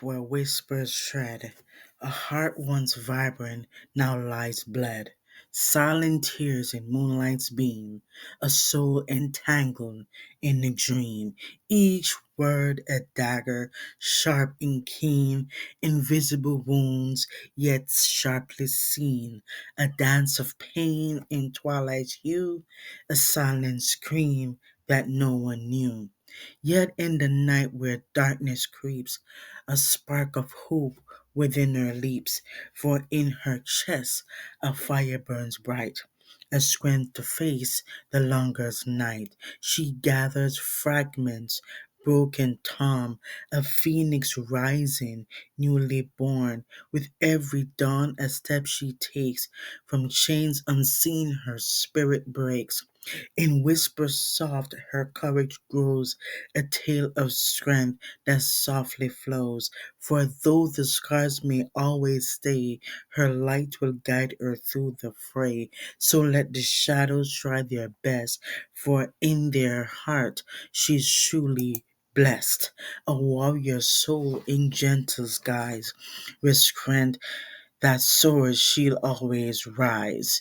where whispers shred. A heart once vibrant now lies bled. Silent tears in moonlight's beam, a soul entangled in a dream. Each word a dagger, sharp and keen, invisible wounds, yet sharply seen. A dance of pain in twilight's hue, a silent scream that no one knew. Yet in the night where darkness creeps, a spark of hope within her leaps, for in her chest a fire burns bright, a strength to face the longest night. She gathers fragments, broken tom, a phoenix rising, newly born. With every dawn a step she takes, from chains unseen her spirit breaks. In whispers soft her courage grows, a tale of strength that softly flows. For though the scars may always stay, her light will guide her through the fray. So let the shadows try their best, for in their heart she's truly blessed. A warrior soul in gentle skies, with strength that soars she'll always rise.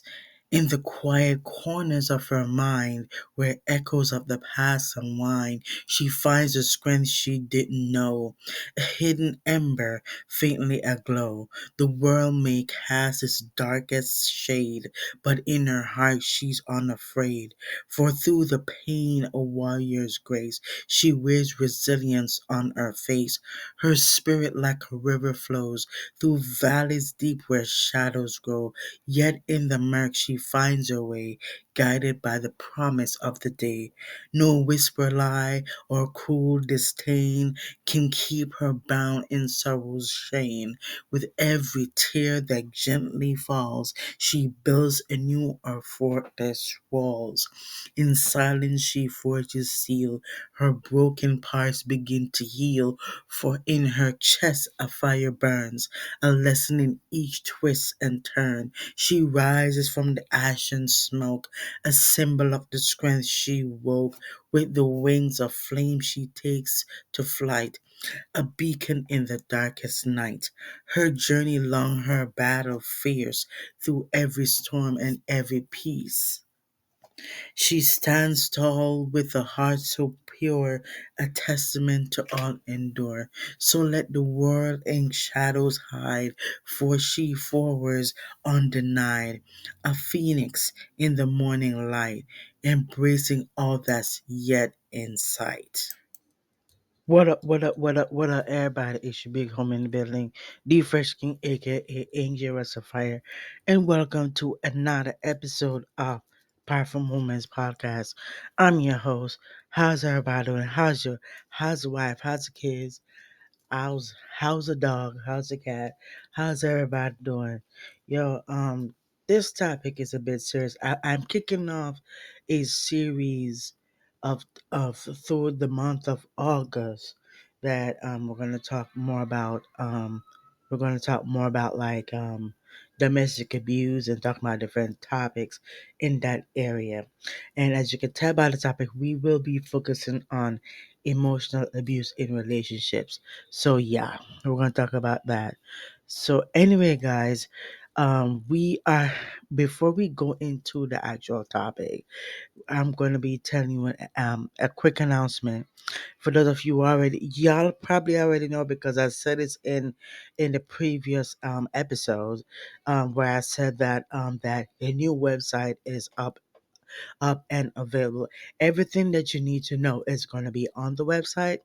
In the quiet corners of her mind, where echoes of the past unwind, she finds the strength she didn't know, a hidden ember faintly aglow. The world may cast its darkest shade, but in her heart she's unafraid. For through the pain a warrior's grace, she wears resilience on her face. Her spirit like a river flows through valleys deep where shadows grow. Yet in the murk she finds her way, guided by the promise of the day. No whisper lie or cruel disdain can keep her bound in sorrow's chain. With every tear that gently falls, she builds anew her fortress walls. In silence she forges steel, her broken parts begin to heal, for in her chest a fire burns, a lesson in each twist and turn. She rises from the ash and smoke, a symbol of the strength she woke. With the wings of flame she takes to flight, a beacon in the darkest night. Her journey long, her battle fierce, through every storm and every peace. She stands tall with a heart so pure, a testament to all endure. So let the world in shadows hide, for she forwards undenied, a phoenix in the morning light, embracing all that's yet in sight. What up, what up, what up, what up, everybody? It's your big home in the building, the Fresh King, aka Angel Fire, and welcome to another episode of Powerful Moments Podcast. I'm your host. How's everybody doing? How's the wife? How's the kids? How's the dog? How's the cat? How's everybody doing? Yo, this topic is a bit serious. I'm kicking off a series of through the month of August that we're gonna talk more about like domestic abuse and talk about different topics in that area. And as you can tell by the topic, we will be focusing on emotional abuse in relationships. So yeah, we're gonna talk about that. So anyway, guys, we are before we go into the actual topic, I'm going to be telling you a quick announcement. For those of you who y'all probably already know because I said it's in the previous episodes, where I said that that a new website is up and available. Everything that you need to know is going to be on the website.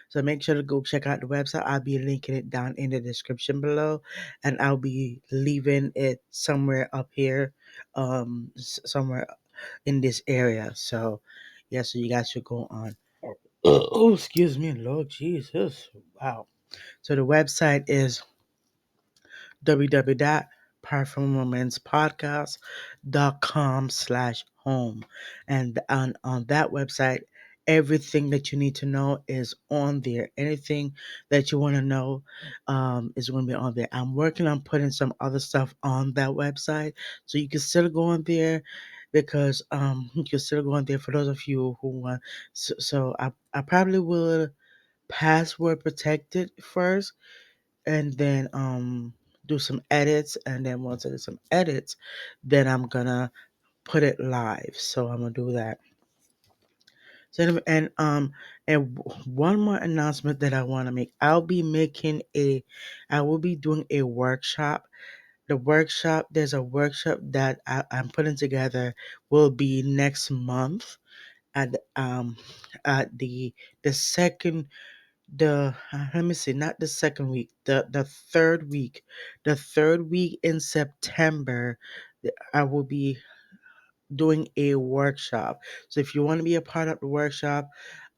So make sure to go check out the website. I'll be linking it down in the description below, and I'll be leaving it somewhere up here, somewhere in this area. So, yeah, so you guys should go on. Oh, excuse me, Lord Jesus. Wow. So the website is www.powerfulmomentspodcast.com/home. And on that website, everything that you need to know is on there. Anything that you want to know is going to be on there. I'm working on putting some other stuff on that website. So you can still go on there because you can still go on there for those of you who want. So I probably will password protect it first, and then do some edits, and then once I do some edits, then I'm gonna put it live. So I'm gonna do that. So one more announcement that I want to make. I will be doing a workshop. The workshop, there's a workshop that I'm putting together, will be next month at at the second the let me see, not the second week, the third week in September. I will be doing a workshop. So if you want to be a part of the workshop,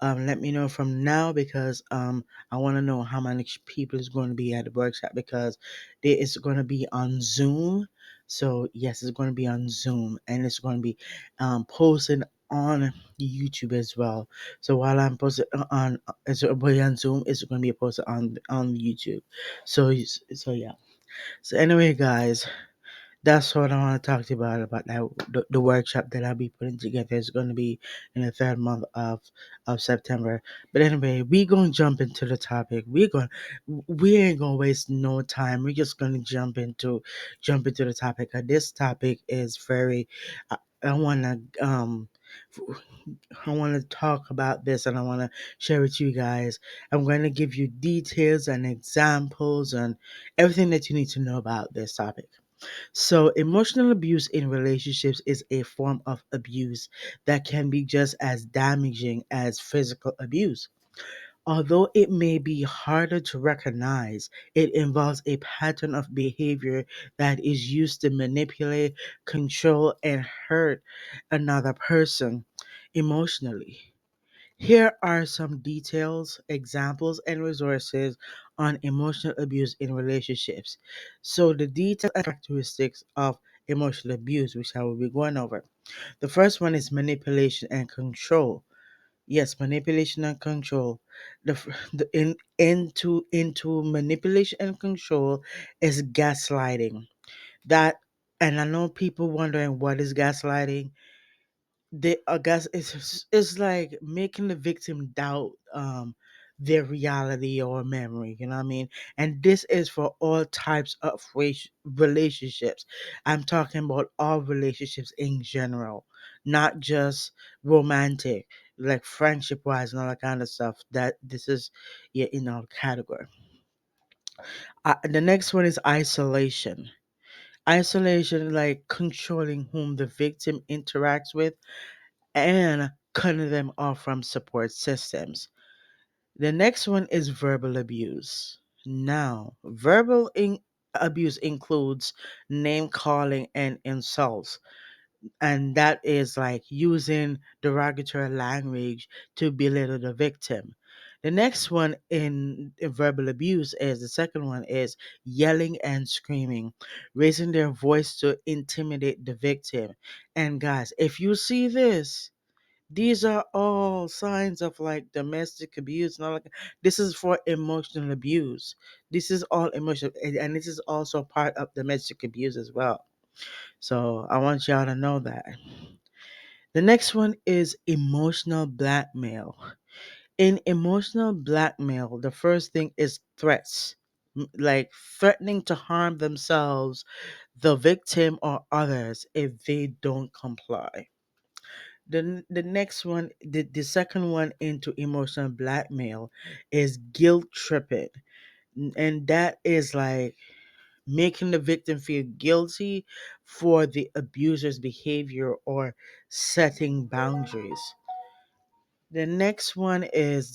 let me know from now, because I want to know how many people is going to be at the workshop, because it's going to be on Zoom. So yes, it's going to be on Zoom, and it's going to be posted on YouTube as well. So while I'm posted on it's going to be on Zoom, it's going to be posted on YouTube. So yeah. So anyway, guys, that's what I want to talk to you about that the workshop that I'll be putting together is going to be in the third month of September. But anyway, we gonna jump into the topic. We ain't gonna waste no time. We're just gonna jump into the topic. This topic is very. I wanna I want to talk about this, and I want to share with you guys. I'm going to give you details and examples and everything that you need to know about this topic. So, emotional abuse in relationships is a form of abuse that can be just as damaging as physical abuse. Although it may be harder to recognize, it involves a pattern of behavior that is used to manipulate, control, and hurt another person emotionally. Here are some details, examples, and resources on emotional abuse in relationships. So, the detailed characteristics of emotional abuse, which I will be going over. The first one is manipulation and control. Yes, manipulation and control. Into manipulation and control is gaslighting. That, and I know people wondering what is gaslighting. They, I guess it's like making the victim doubt their reality or memory. You know what I mean? And this is for all types of relationships. I'm talking about all relationships in general, not just romantic, like friendship wise and all that kind of stuff. That this is, yeah, in our category. The next one is isolation. Isolation, like controlling whom the victim interacts with and cutting them off from support systems. The next one is verbal abuse. Now, abuse includes name calling and insults, and that is like using derogatory language to belittle the victim. The next one in verbal abuse is the second one is yelling and screaming, raising their voice to intimidate the victim. And guys, if you see this, these are all signs of like domestic abuse. Not like this is for emotional abuse. This is all emotional, and this is also part of domestic abuse as well. So I want y'all to know that. The next one is emotional blackmail. In emotional blackmail, the first thing is threats, like threatening to harm themselves, the victim, or others if they don't comply. The next one, the second one into emotional blackmail is guilt tripping. And that is like making the victim feel guilty for the abuser's behavior or setting boundaries. The next one is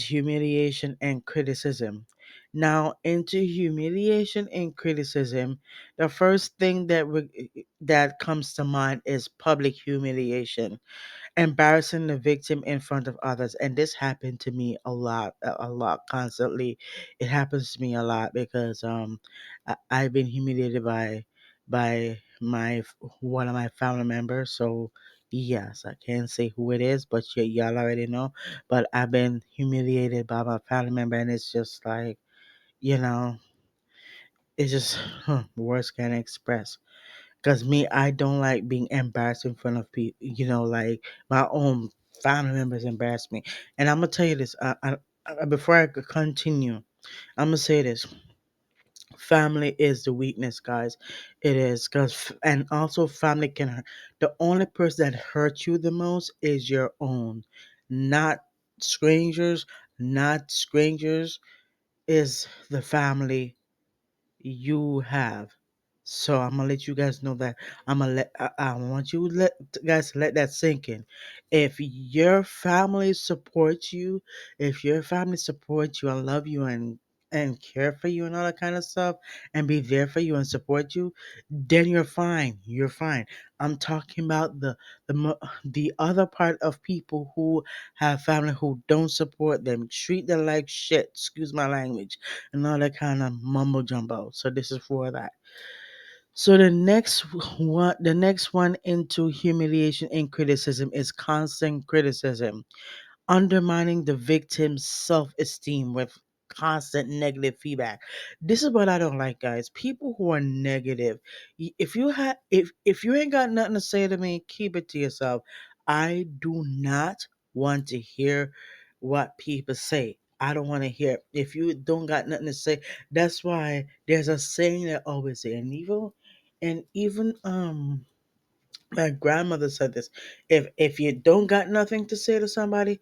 humiliation and criticism. Now, into humiliation and criticism, the first thing that comes to mind is public humiliation, embarrassing the victim in front of others. And this happened to me a lot constantly. It happens to me a lot because I've been humiliated by one of my family members. So yes, I can't say who it is, but y'all already know. But I've been humiliated by my family member, and it's just like, you know it's just words can't express. Cause me, I don't like being embarrassed in front of people. Like my own. family members embarrass me. And I'm gonna tell you this. Before I could continue, I'm gonna say this: family is the weakness, guys. It is, cause and also family can hurt. The only person that hurts you the most is your own, not strangers. Not strangers is the family you have. So I'm gonna let you guys know that I want you guys to let that sink in. If your family supports you, if your family supports you and love you and care for you and all that kind of stuff and be there for you and support you, then you're fine. You're fine. I'm talking about the other part of people who have family who don't support them, treat them like shit. Excuse my language, and all that kind of mumbo jumbo. So this is for that. So the next one into humiliation and criticism is constant criticism, undermining the victim's self-esteem with constant negative feedback. This is what I don't like, guys. People who are negative. If you ain't got nothing to say to me, keep it to yourself. I do not want to hear what people say. I don't want to hear. If you don't got nothing to say, that's why there's a saying that always say, and even my grandmother said this. If you don't got nothing to say to somebody,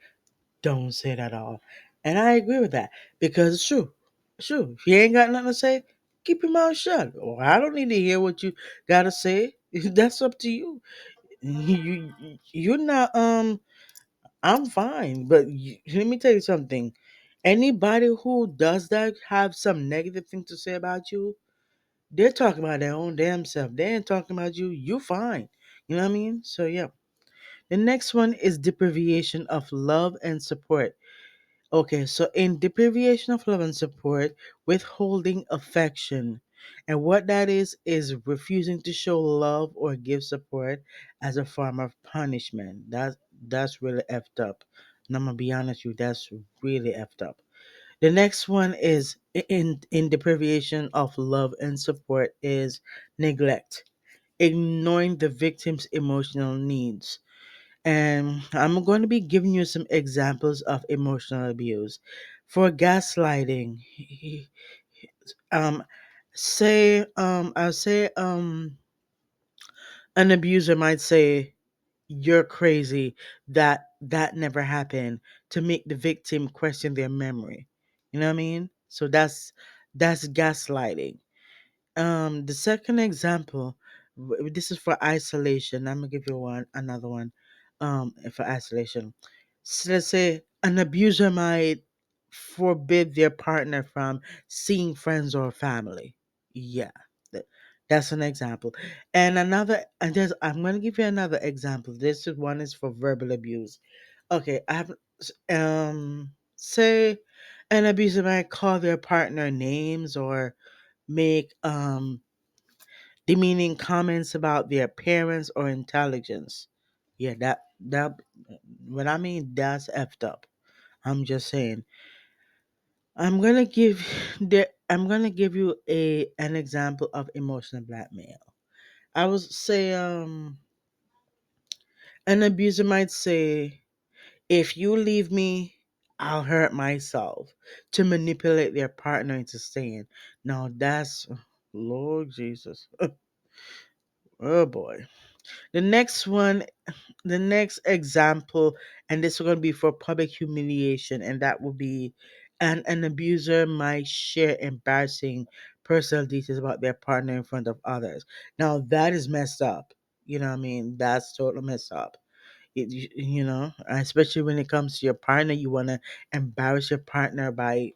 don't say it at all. And I agree with that because it's true. It's true. If you ain't got nothing to say, keep your mouth shut. Or I don't need to hear what you gotta say. That's up to you. You're not I'm fine, but let me tell you something. Anybody who does that have some negative thing to say about you, they're talking about their own damn self. They ain't talking about you. You fine. You know what I mean? So yeah. The next one is deprivation of love and support. Okay, so in deprivation of love and support, withholding affection. And what that is refusing to show love or give support as a form of punishment. That's really effed up. And I'm gonna be honest with you, that's really effed up. The next one is in deprivation of love and support is neglect, ignoring the victim's emotional needs. And I'm going to be giving you some examples of emotional abuse. For gaslighting, um, I'll say, an abuser might say, "You're crazy. That never happened," to make the victim question their memory. You know what I mean? So that's gaslighting. The second example, this is for isolation. I'm gonna give you another one. For isolation, so let's say an abuser might forbid their partner from seeing friends or family. Yeah, that- that's an example. And there's I'm gonna give you another example. This is one is for verbal abuse. Okay, I have say an abuser might call their partner names or make demeaning comments about their appearance or intelligence. Yeah, that what I mean that's effed up. I'm just saying. I'm gonna give you a an example of emotional blackmail. I would say an abuser might say, "If you leave me, I'll hurt myself," to manipulate their partner into staying. Now that's Lord Jesus. Oh boy. The next one, the next example, and this is going to be for public humiliation, and that will be an abuser might share embarrassing personal details about their partner in front of others. Now that is messed up. You know what I mean? That's totally messed up. Especially when it comes to your partner, you want to embarrass your partner by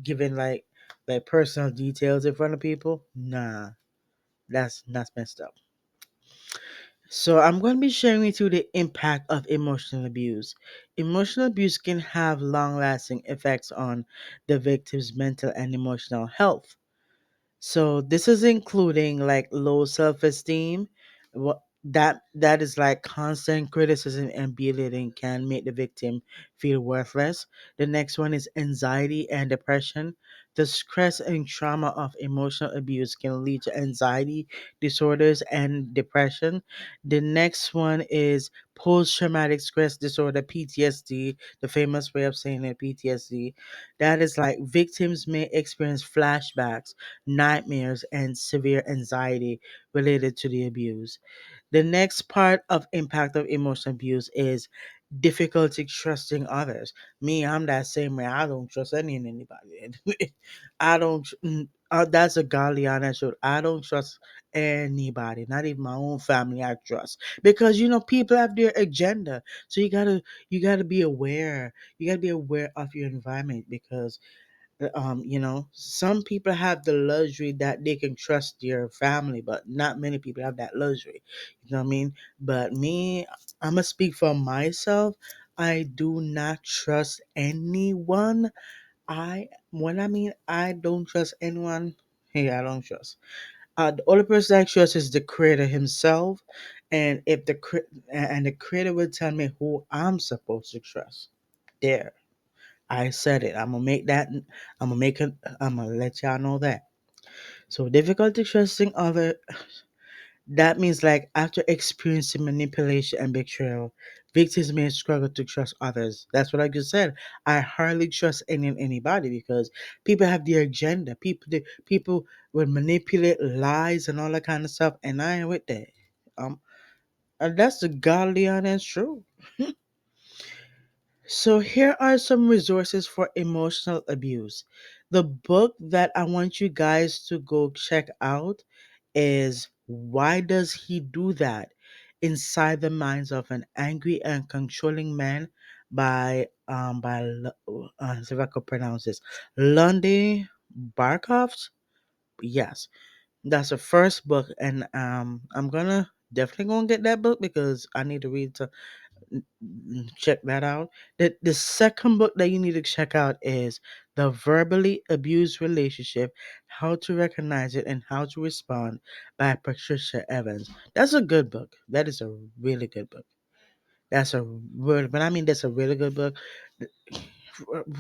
giving like personal details in front of people. Nah, that's messed up. So, I'm going to be sharing with you the impact of emotional abuse. Emotional abuse can have long lasting effects on the victim's mental and emotional health. So this is including like low self-esteem. What that is like constant criticism and belittling can make the victim feel worthless. The next one is anxiety and depression. The stress and trauma of emotional abuse can lead to anxiety disorders and depression. The next one is post traumatic stress disorder, PTSD, the famous way of saying it, PTSD. That is like victims may experience flashbacks, nightmares, and severe anxiety related to the abuse. The next part of impact of emotional abuse is difficulty trusting others. Me, I'm that same way. I don't trust any and anybody. I don't. That's a godly honest truth. I don't trust anybody, not even my own family. I trust because people have their agenda. So you gotta be aware. You gotta be aware of your environment because some people have the luxury that they can trust their family, but not many people have that luxury. You know what I mean? But me, I'm gonna speak for myself. I do not trust anyone. I don't trust anyone. Hey, I don't trust. The only person I trust is the creator himself, and if the creator will tell me who I'm supposed to trust, there. I said it. I'm gonna make that. I'm gonna make it. I'm gonna let y'all know that. So difficulty trusting other. That means like after experiencing manipulation and betrayal, victims may struggle to trust others. That's what I just said. I hardly trust anybody because people have their agenda. People will manipulate lies and all that kind of stuff, and I ain't with that. Um, and that's the godly honest truth. So, here are some resources for emotional abuse. The book that I want you guys to go check out is Why Does He Do That? Inside the Minds of an Angry and Controlling Man see if I could pronounce this, Lundy Barkoff. Yes, that's the first book, and I'm gonna definitely gonna get that book because I need to read check that out. The second book that you need to check out is The Verbally Abused Relationship: How to Recognize It and How to Respond by Patricia Evans. That's a good book. That is a really good book. That's a really, but I mean that's a really good book.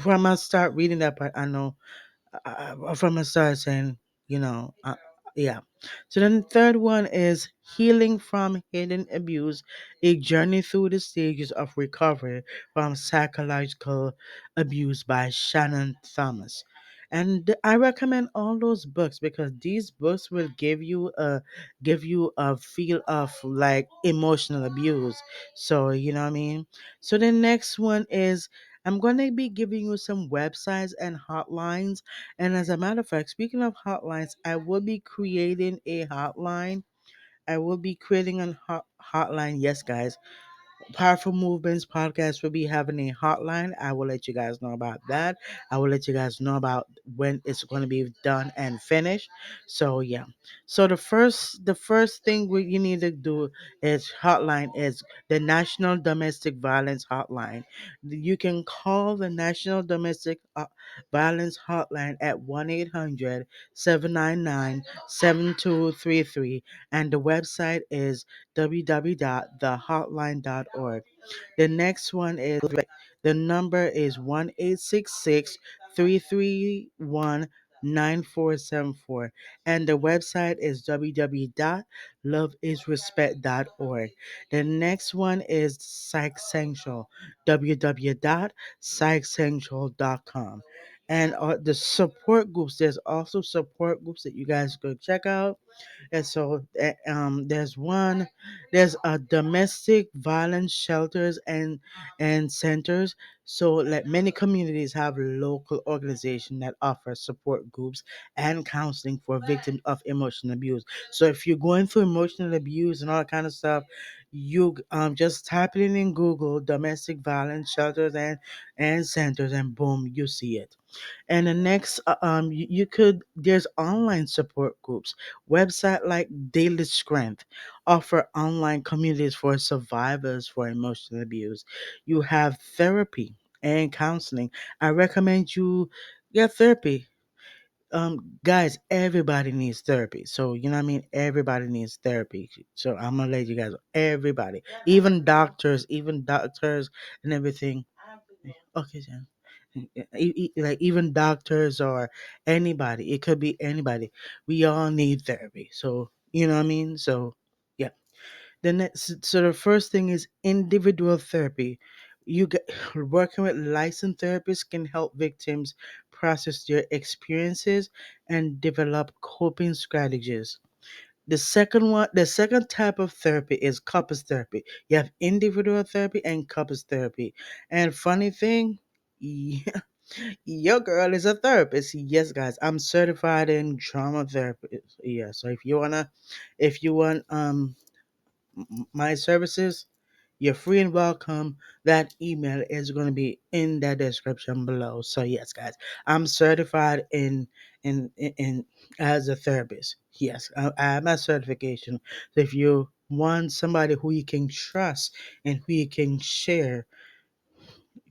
When I start reading that part, I know from the start saying, yeah. So then the third one is Healing from Hidden Abuse, a journey through the stages of recovery from psychological abuse by Shannon Thomas. And I recommend all those books because these books will give you a feel of like emotional abuse. So you know what I mean? So the next one is I'm going to be giving you some websites and hotlines. And as a matter of fact, speaking of hotlines, I will be creating a hotline. I will be creating a hotline. Yes, guys. Powerful Movements podcast will be having a hotline. I will let you guys know about that. I will let you guys know about when it's going to be done and finished. So yeah. So the first thing you need to do is hotline is the National Domestic Violence Hotline. You can call the National Domestic Violence Hotline at 1-800-799-7233, and the website is www.thehotline.org. The next one is the number is 1-866-331-9474, and the website is www.loveisrespect.org. The next one is Psych Central, www.psychcentral.com. And the support groups, there's also support groups that you guys go check out. And so there's a domestic violence shelters and centers. So like many communities have local organizations that offer support groups and counseling for victims of emotional abuse. So if you're going through emotional abuse and all that kind of stuff, you just type it in Google domestic violence shelters and centers, and boom, you see it. And the next, you could there's online support groups. Website like Daily Strength offer online communities for survivors for emotional abuse. You have therapy and counseling. I recommend you get therapy. Guys, everybody needs therapy. So you know what I mean. Everybody needs therapy. So I'm gonna let you guys. Everybody, even doctors and everything. Okay, Jen. Like even doctors or anybody, it could be anybody. We all need therapy. So you know what I mean. So yeah. So the first thing is individual therapy. You get working with licensed therapists can help victims process their experiences and develop coping strategies. The second type of therapy is couples therapy. You have individual therapy and couples therapy. And funny thing, yeah, your girl is a therapist. Yes, guys, I'm certified in trauma therapy. Yeah, so if you want my services, you're free and welcome. That email is going to be in the description below. So yes, guys, I'm certified in as a therapist. Yes, I have my certification. So if you want somebody who you can trust and who you can share,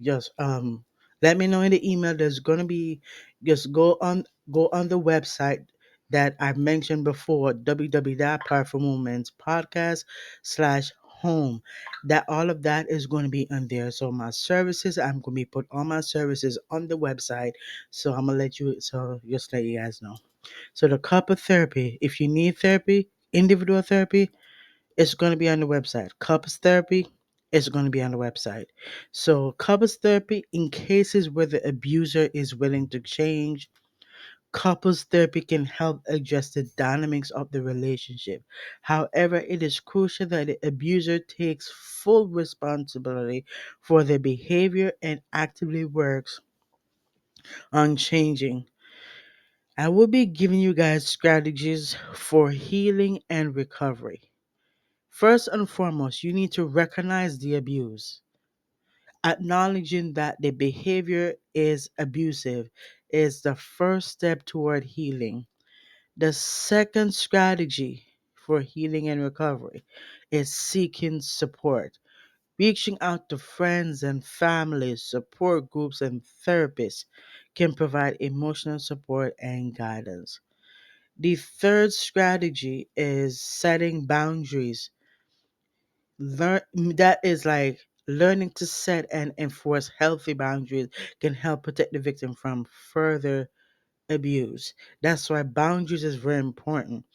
just let me know in the email. There's gonna be just go on the website that I mentioned before, www.powerfulmomentspodcast/home. That all of that is going to be on there. So my services, I'm going to be put all my services on the website. So I'm gonna let you. So just let you guys know. So the couple therapy, if you need therapy, individual therapy, it's going to be on the website. Couples therapy is going to be on the website. So, couples therapy in cases where the abuser is willing to change, couples therapy can help adjust the dynamics of the relationship. However, it is crucial that the abuser takes full responsibility for their behavior and actively works on changing. I will be giving you guys strategies for healing and recovery. First and foremost, you need to recognize the abuse. Acknowledging that the behavior is abusive is the first step toward healing. The second strategy for healing and recovery is seeking support. Reaching out to friends and families, support groups, and therapists can provide emotional support and guidance. The third strategy is setting boundaries. That is like learning to set and enforce healthy boundaries can help protect the victim from further abuse. That's why boundaries is very important.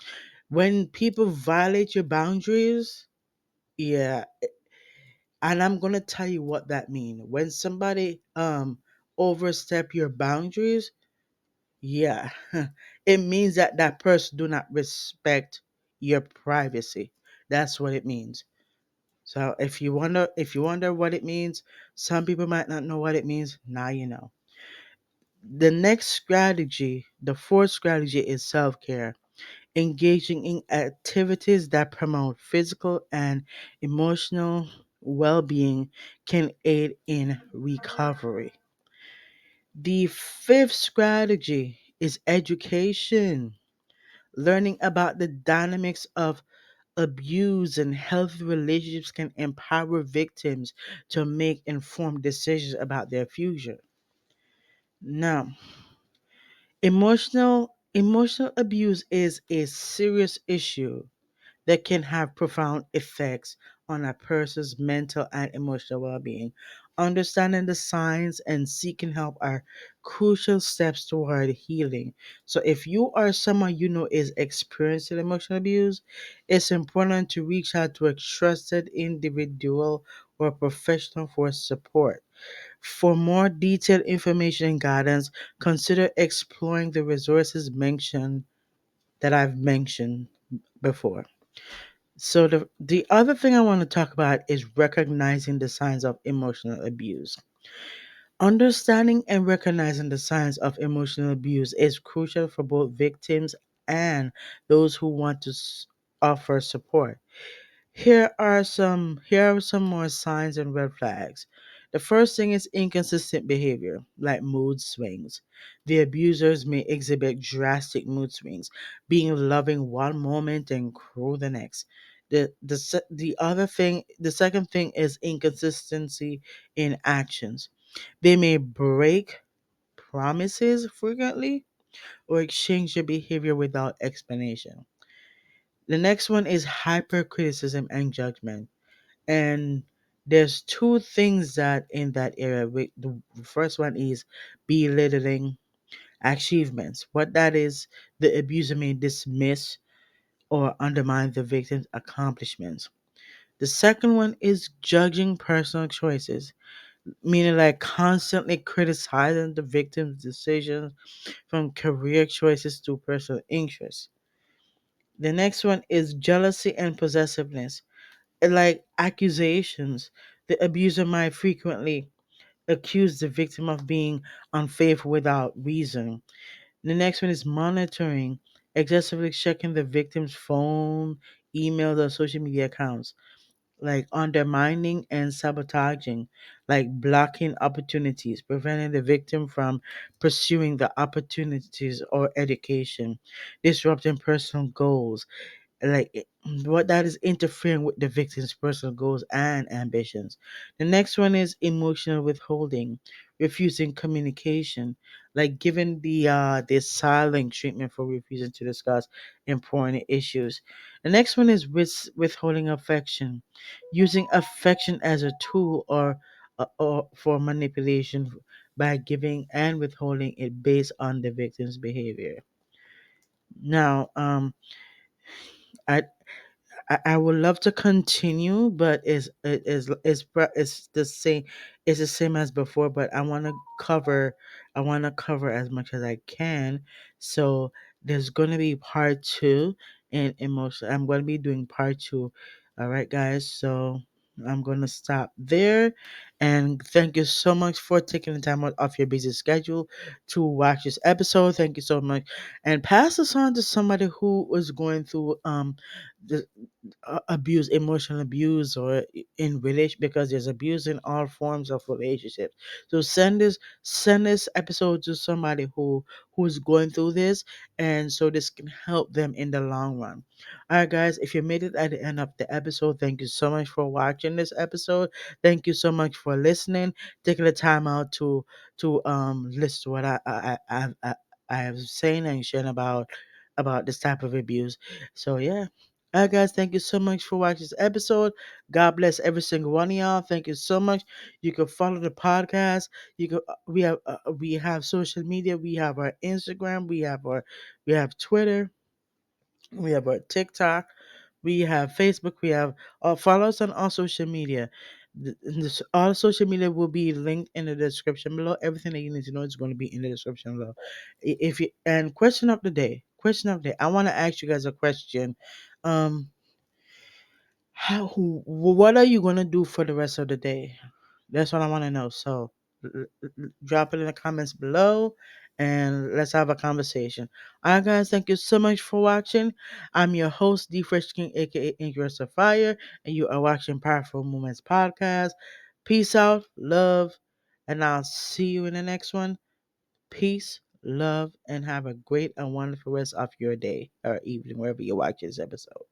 When people violate your boundaries, yeah, and I'm gonna tell you what that means. When somebody overstep your boundaries, yeah, it means that that person do not respect your privacy. That's what it means. So if you wonder what it means, some people might not know what it means. Now you know. The next strategy, the fourth strategy is self-care. Engaging in activities that promote physical and emotional well-being can aid in recovery. The fifth strategy is education. Learning about the dynamics of abuse and healthy relationships can empower victims to make informed decisions about their future. Now, emotional abuse is a serious issue that can have profound effects on a person's mental and emotional well-being. Understanding the signs and seeking help are crucial steps toward healing. So if you are someone you know is experiencing emotional abuse, it's important to reach out to a trusted individual or professional for support. For more detailed information and guidance, consider exploring the resources mentioned that I've mentioned before. So the other thing I want to talk about is recognizing the signs of emotional abuse. Understanding and recognizing the signs of emotional abuse is crucial for both victims and those who want to offer support. Here are some more signs and red flags. The first thing is inconsistent behavior, like mood swings. The abusers may exhibit drastic mood swings, being loving one moment and cruel the next. The second thing is inconsistency in actions. They may break promises frequently or exchange their behavior without explanation. The next one is hypercriticism and judgment. And there's two things that in that area. The first one is belittling achievements. What that is, the abuser may dismiss or undermine the victim's accomplishments. The second one is judging personal choices, meaning like constantly criticizing the victim's decisions from career choices to personal interests. The next one is jealousy and possessiveness, like accusations. The abuser might frequently accuse the victim of being unfaithful without reason. The next one is monitoring, excessively checking the victim's phone, emails, or social media accounts, like undermining and sabotaging, like blocking opportunities, preventing the victim from pursuing the opportunities or education, disrupting personal goals, like what that is interfering with the victim's personal goals and ambitions. The next one is emotional withholding, refusing communication, like giving the silent treatment for refusing to discuss important issues. The next one is withholding affection, using affection as a tool or for manipulation by giving and withholding it based on the victim's behavior. Now, I I would love to continue, but it's the same. It's the same as before, but I want to cover as much as I can. So there's gonna be part two and emotion. I'm gonna be doing part two. All right, guys. So I'm gonna stop there, and thank you so much for taking the time out of your busy schedule to watch this episode. Thank you so much, and pass this on to somebody who is going through abuse, emotional abuse, or in relation, because there's abuse in all forms of relationships. So send this episode to somebody who's going through this, and so this can help them in the long run. All right, guys, if you made it at the end of the episode, thank you so much for watching this episode. Thank you so much for listening, taking the time out to listen to what I am saying and sharing about this type of abuse. So yeah. All right, guys, thank you so much for watching this episode. God bless every single one of y'all. Thank you so much. You can follow the podcast. You can we have social media. We have our Instagram. We have Twitter. We have our TikTok. We have Facebook. We have follow us on all social media. All social media will be linked in the description below. Everything that you need to know is going to be in the description below. If you and question of the day. Question of the day. I want to ask you guys a question. Um, what are you gonna do for the rest of the day? That's what I want to know. So drop it in the comments below, and let's have a conversation. All right, guys, thank you so much for watching. I'm your host, D Fresh King, aka Ingress of Fire, and you are watching Powerful Moments Podcast. Peace out, love, and I'll see you in the next one. Peace, love, and have a great and wonderful rest of your day or evening, wherever you're watching this episode.